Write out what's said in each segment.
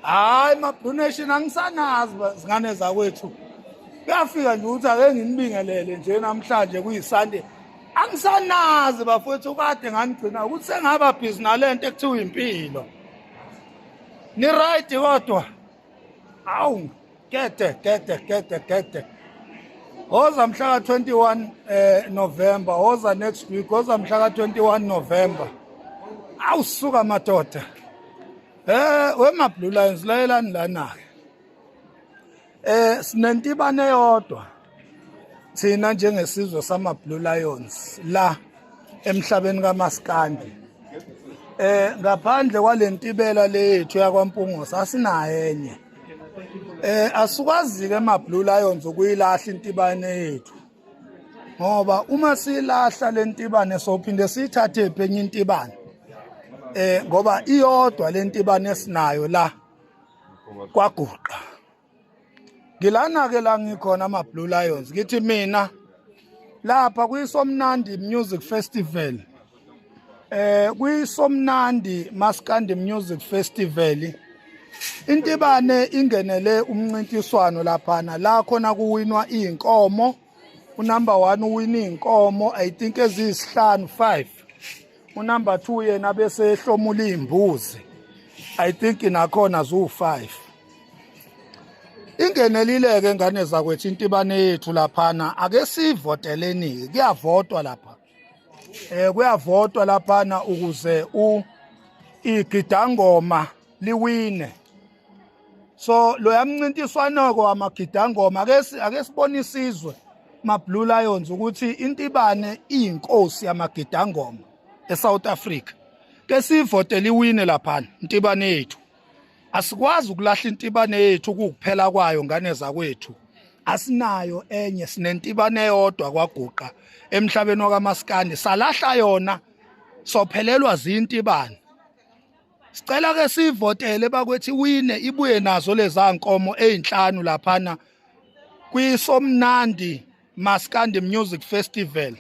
Hayi donation angisanazi zingane zakwethu. Kuyafika nje ukuthi ake nginibingelele nje namhlanje kuyiSunday. Angisanazi bafowethu kade nganigcina ukuthi sengaba busy nalento ekuthiwa impilo. Ni right kodwa. Awu kete. Oza mhla ka 21 November, oza next week, oza mhla ka 21 November. Awusuka madoda. Wema Blue Lions layelani lana ke. Sinentibane eyodwa. Thina njengesizwe sama Blue Lions la emhlabeni kaMaskandi. Ngaphandle kwalentibela lethu yakwaMpungo sasinayo enye. Asukwazi ke ma Blue Lions ukuyilahla intibane yethu. Ngoba uma silahla lentibane sophinde sithathe phenye intibane. Ngoba iyodwa lentibane esinayo la kwaGuqa. Ngilana ke la ngikhona ama Blue Lions ngithi mina lapha kuyiSomnandi Music Festival. KuyiSomnandi Maskandi Music Festival. Intibane ingenele umncintiswano laphana la khona kuwinwa inkomo. Unumber 1 uwina inkomo I think eziyisihlanu 5. Unumber 2 yena bese ehlomula imbuzi. I think nakhona zu5. Ingenelile ke ngane zakwethu intibane yethu laphana ake sivoteleni kuyavotwa lapha. Kuyavotwa laphana ukuze igidangoma liwine. So lo yamncintiswano kwamagidangoma ake sibone isizwe ma Blue Lions ukuthi intibane iyinkosi yamagidangoma eSouth Africa. Ke sivotele iwine laphana intibane yethu. Asikwazi ukulahla intibane yethu ukuphela kwayo ngane zakwethu. Asinayo enye sinentibane eyodwa kwaGuqa emhlabeni wakaMaskandi salahla yona sophelelwa zintibane. Sicela ke sivotele bakwethi wine ibuye nazo leza nkomo ezinhlanu laphana kwiSomnandi Maskandi Music Festival.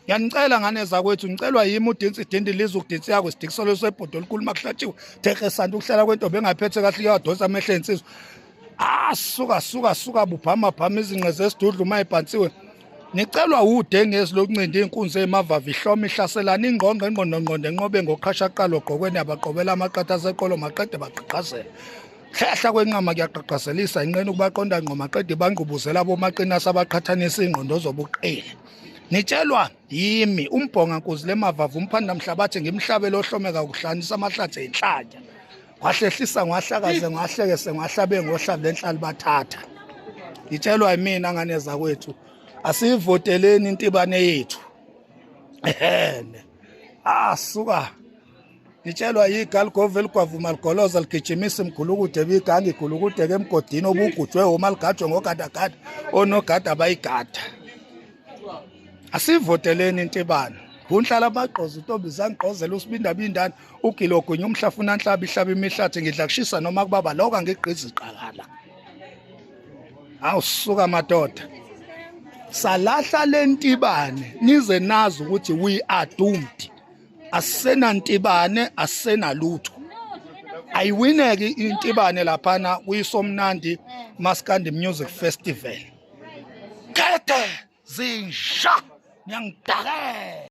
Ngiyanicela ngane zakwethu ngicelwa yimi udinsi dindi lizukudinsi yakho sidikisolo sebhodo likhulu makuhlatshiwe theke santi ukuhlala kwentombi engaphethe kahle yadosa amehlo ensizwe. Suka buphama izinqe zesidudlu mayibhansiwe. Nicelwa udengezi lokuncinda inkunzi emavavi ihloma ihlaselana ingqongqo engqondongqondo enqobe ngoqhashaqalo ogqokweni abaqobela amaqatha aseqolo maqede baqhaqhazela. Hlehla kwenqama kuyaqhaqhazelisa inqene ukubaqonda ngqo maqede bangqubuzela bomaqina sabaqhathanisa ingqondo zobuqili. Nitshelwa yimi umbhonga nkuzi lemavavu umphanda mhlabathi ngimhlabelo ohlomeka ukuhlanisa amahlathi enhlanja. Wahlehlisa ngwahlakaze ngwahlekese ngwahlabe ngohlavu lenhlali bathatha. Nitshelwa yimina ngane zakwethu. Asivoteleni intibane yethu. Suka. Nitshelwa yiGalgovel kwavuma ligoloza ligijimisa imgulukude bigangi igulukude ke emgodini obugujwe omaligajwe ngogadagada onogada bayigada. Asivoteleni intibane. Kunhlala amagqozi intombi zangigqozela usibindabindana ugilogunye umhlafuna nhlaba ihlaba imihlathi ngidla kushisa noma kubaba lokho angigqizi iqakala. Awusuka madoda. Salahla lentibane nize nazi ukuthi we are doomed. Asena ntibane asena lutho. Ayiwineke intibane laphana kuyiSomnandi Maskandi Music Festival. Kete zinja nyangidake.